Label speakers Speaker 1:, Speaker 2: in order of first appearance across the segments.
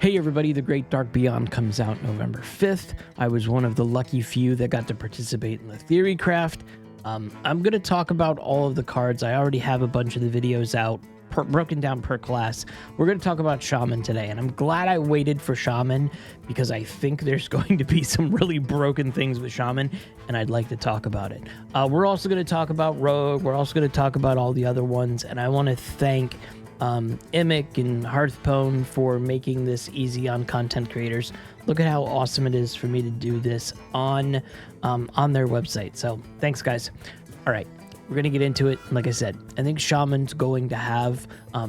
Speaker 1: Hey everybody, The Great Dark Beyond comes out November 5th. I was one of the lucky few that got to participate in the theory craft. I'm going to talk about all of the cards. I already have a bunch of the videos out, broken down per class. We're going to talk about Shaman today, and I'm glad I waited for Shaman because I think there's going to be some really broken things with Shaman, and I'd like to talk about it. We're also going to talk about Rogue. We're also going to talk about all the other ones, and I want to thank Imic and Hearthpwn for making this easy on content creators. Look at how awesome it is for me to do this on their website. So thanks, guys. All right, we're gonna get into it. Like I said, I think Shaman's going to have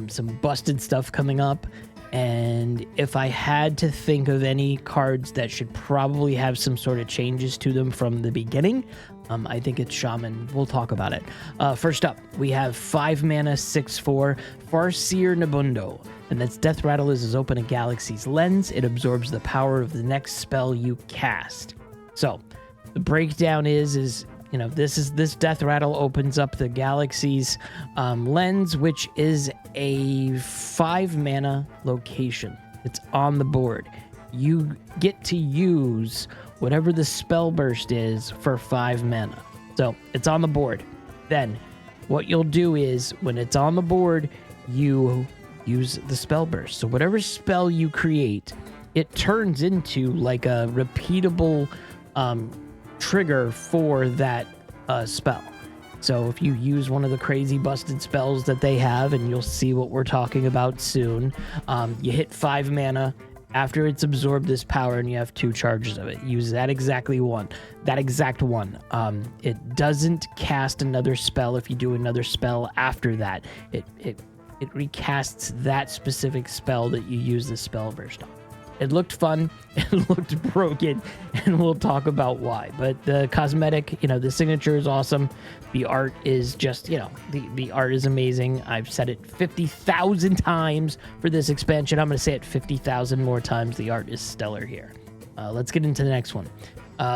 Speaker 1: some busted stuff coming up, and if I had to think of any cards that should probably have some sort of changes to them from the beginning, I think it's Shaman. We'll talk about it. First up, we have 5 mana, 6/4, Farseer Nabundo. And that's Death Rattle is open a galaxy's lens. It absorbs the power of the next spell you cast. So the breakdown is you know, this Death Rattle opens up the galaxy's lens, which is a 5 mana location. It's on the board. You get to use whatever the spell burst is for 5 mana. So it's on the board. Then what you'll do is when it's on the board, you use the spell burst. So whatever spell you create, it turns into like a repeatable trigger for that spell. So if you use one of the crazy busted spells that they have, and you'll see what we're talking about soon, you hit 5 mana after it's absorbed this power, and you have 2 charges of it. Use that exact one. It doesn't cast another spell if you do another spell after that. It recasts that specific spell that you use the spell burst on. It looked fun, it looked broken, and we'll talk about why. But the cosmetic, you know, the signature is awesome. The art is just, you know, the art is amazing. I've said it 50,000 times for this expansion. I'm going to say it 50,000 more times. The art is stellar here. Let's get into the next one.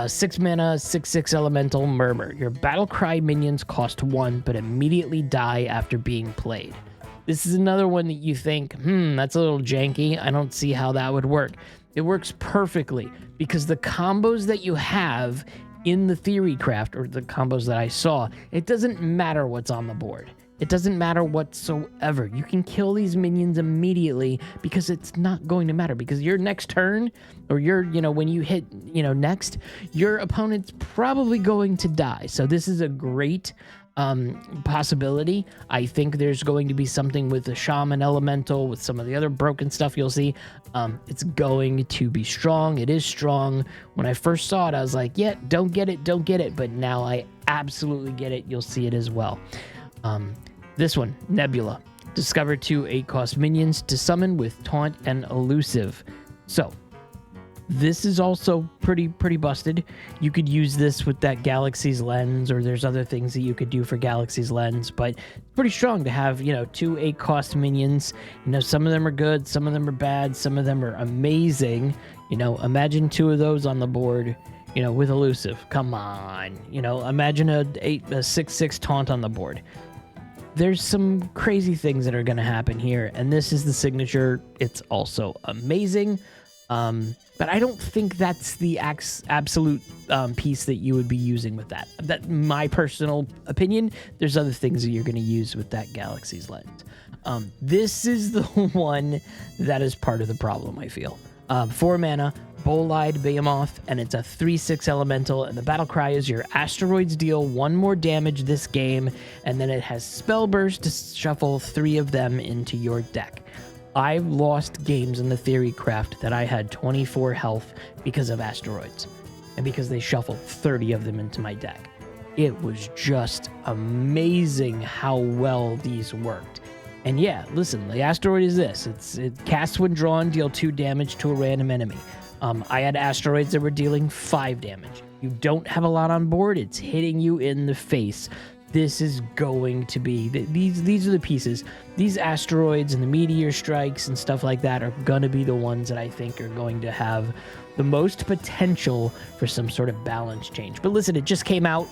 Speaker 1: 6 mana, 6/6 elemental Murmur. Your battle cry minions cost 1, but immediately die after being played. This is another one that you think, that's a little janky. I don't see how that would work. It works perfectly because the combos that you have in the theory craft, or the combos that I saw, it doesn't matter what's on the board. It doesn't matter whatsoever. You can kill these minions immediately because it's not going to matter, because your next turn, or when you hit, next, your opponent's probably going to die. So this is a great possibility. I think there's going to be something with the Shaman elemental, with some of the other broken stuff you'll see. It's going to be strong. It is strong. When I first saw it, I was like, yeah, don't get it. But now I absolutely get it. You'll see it as well. This one, Nebula. Discover 2 8-cost minions to summon with Taunt and Elusive. So this is also pretty busted. You could use this with that Galaxy's Lens, or there's other things that you could do for Galaxy's Lens, but it's pretty strong to have, 2 8-cost minions. Some of them are good, some of them are bad, some of them are amazing. Imagine 2 of those on the board, with Elusive. Come on. Imagine a 6/6 Taunt on the board. There's some crazy things that are going to happen here, and this is the signature. It's also amazing. But I don't think that's the absolute piece that you would be using with that. That's my personal opinion. There's other things that you're going to use with that Galaxy's Lens. This is the one that is part of the problem, I feel. 4 mana, Bowl-Eyed Behemoth, and it's a 3/6 elemental, and the battle cry is your asteroids deal 1 more damage this game, and then it has Spell Burst to shuffle 3 of them into your deck. I've lost games in the theory craft that I had 24 health because of asteroids, and because they shuffled 30 of them into my deck. It was just amazing how well these worked. And yeah, listen, the asteroid is this. It casts when drawn, deal 2 damage to a random enemy. I had asteroids that were dealing 5 damage. You don't have a lot on board, it's hitting you in the face. This is going to be, these are the pieces. These asteroids and the meteor strikes and stuff like that are going to be the ones that I think are going to have the most potential for some sort of balance change. But listen, it just came out.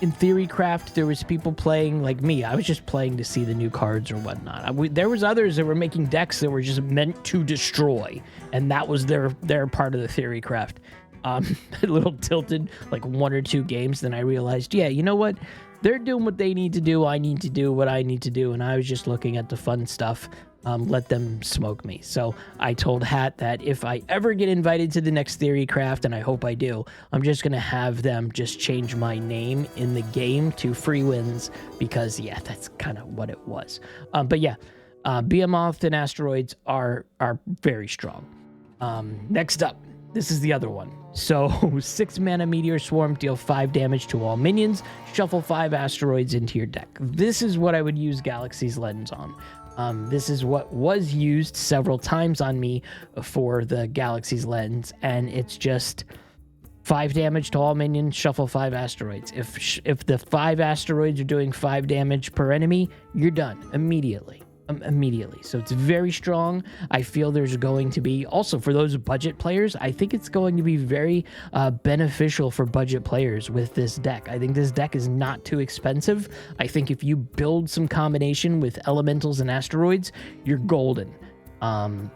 Speaker 1: in Theory Craft, there was people playing like me. I was just playing to see the new cards or whatnot. There was others that were making decks that were just meant to destroy, and that was their part of the Theory Craft. A little tilted, like 1 or 2 games. Then I realized, yeah, you know what? They're doing what they need to do. I need to do what I need to do, and I was just looking at the fun stuff. Let them smoke me. So I told Hat that if I ever get invited to the next Theory Craft, and I hope I do, I'm just going to have them just change my name in the game to Free Wins, because, yeah, that's kind of what it was. But yeah, Behemoth and Asteroids are very strong. Next up, this is the other one. So 6 mana Meteor Swarm, deal 5 damage to all minions, shuffle 5 Asteroids into your deck. This is what I would use Galaxy's Lens on. This is what was used several times on me for the Galaxy's Lens, and it's just 5 damage to all minions, shuffle 5 Asteroids. If the 5 Asteroids are doing 5 damage per enemy, you're done immediately. So it's very strong. I feel there's going to be, also for those budget players, I think it's going to be very beneficial for budget players with this deck. I think this deck is not too expensive. I think if you build some combination with elementals and asteroids, you're golden.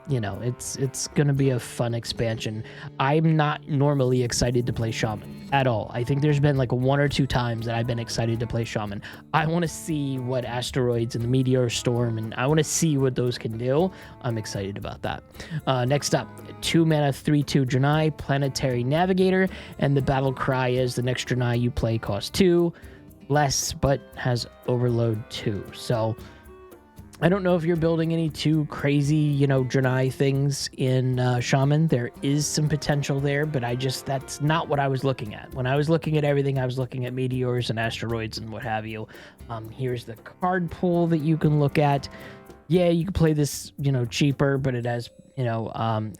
Speaker 1: You know, it's gonna be a fun expansion. I'm not normally excited to play Shaman at all. I think there's been like 1 or 2 times that I've been excited to play Shaman. I want to see what Asteroids and the Meteor Storm, and I want to see what those can do. I'm excited about that. Next up, 2 mana 3/2 Draenei, Planetary Navigator, and the battle cry is the next Draenei you play costs 2 less, but has Overload 2. So I don't know if you're building any too crazy, you know, Draenei things in Shaman. There is some potential there, but that's not what I was looking at. When I was looking at everything, I was looking at meteors and asteroids and what have you. Here's the card pool that you can look at. Yeah, you can play this, you know, cheaper, but it has, you know,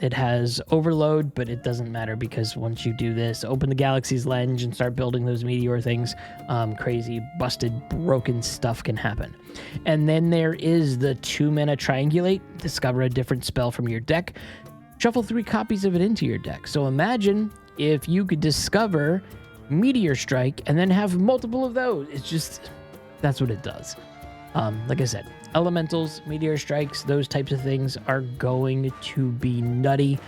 Speaker 1: it has overload, but it doesn't matter because once you do this, open the Galaxy's Lens and start building those meteor things, crazy, busted, broken stuff can happen. And then there is the 2 mana Triangulate. Discover a different spell from your deck. Shuffle 3 copies of it into your deck. So imagine if you could discover Meteor Strike and then have multiple of those. It's just, that's what it does. Like I said, elementals, meteor strikes, those types of things are going to be nutty.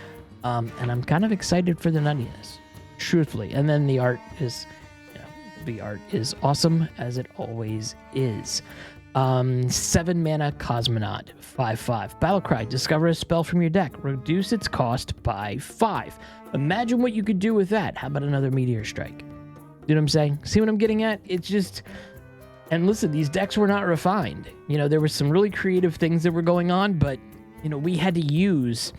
Speaker 1: And I'm kind of excited for the nuttiness, truthfully. And then the art is, you know, the art is awesome, as it always is. 7 mana Cosmonaut, 5/5. Battlecry, discover a spell from your deck. Reduce its cost by 5. Imagine what you could do with that. How about another meteor strike? You know what I'm saying? See what I'm getting at? It's just... And listen, these decks were not refined. You know, there were some really creative things that were going on, but, you know, we had to use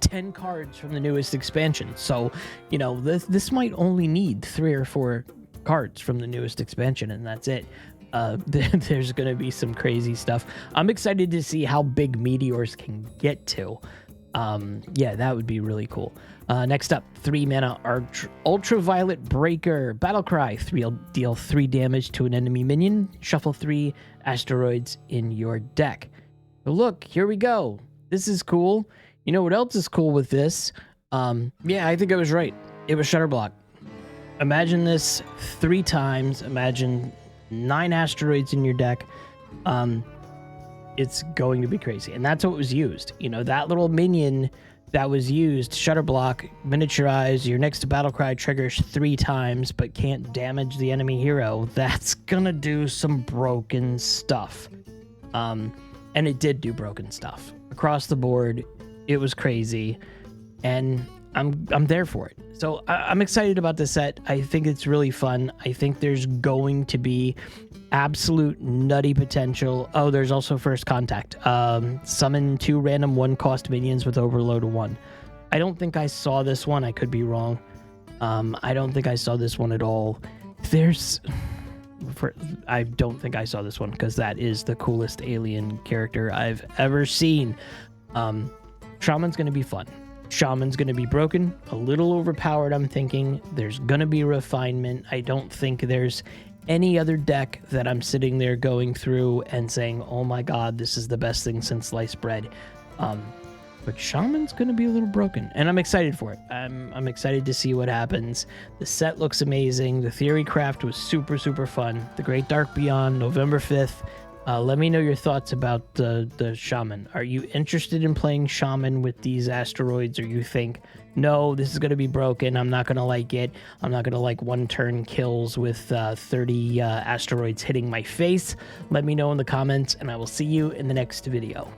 Speaker 1: 10 cards from the newest expansion. So, you know, this might only need 3 or 4 cards from the newest expansion, and that's it. There's going to be some crazy stuff. I'm excited to see how big meteors can get to. Yeah, that would be really cool. Next up, 3 mana Ultraviolet Breaker. Battlecry, deal 3 damage to an enemy minion. Shuffle 3 asteroids in your deck. So look, here we go. This is cool. You know what else is cool with this? Yeah, I think I was right. It was Shutterblock. Imagine this 3 times. Imagine 9 asteroids in your deck. It's going to be crazy. And that's what was used. You know, that little minion that was used, Shutterblock, miniaturize, your next Battlecry triggers 3 times, but can't damage the enemy hero. That's gonna do some broken stuff. And it did do broken stuff. Across the board, it was crazy. And I'm there for it. So I'm excited about this set. I think it's really fun. I think there's going to be absolute nutty potential. Oh, there's also First Contact. Summon 2 random 1-cost minions with Overload 1. I don't think I saw this one. I could be wrong. I don't think I saw this one at all. I don't think I saw this one because that is the coolest alien character I've ever seen. Shaman's going to be fun. Shaman's going to be broken, a little overpowered, I'm thinking. There's going to be refinement. I don't think there's any other deck that I'm sitting there going through and saying, oh my god, this is the best thing since sliced bread. But Shaman's going to be a little broken, and I'm excited for it. I'm excited to see what happens. The set looks amazing. The Theory Craft was super, super fun. The Great Dark Beyond, November 5th. Let me know your thoughts about the Shaman. Are you interested in playing Shaman with these asteroids, or you think, no, this is going to be broken, I'm not going to like it, I'm not going to like one-turn kills with 30 asteroids hitting my face? Let me know in the comments, and I will see you in the next video.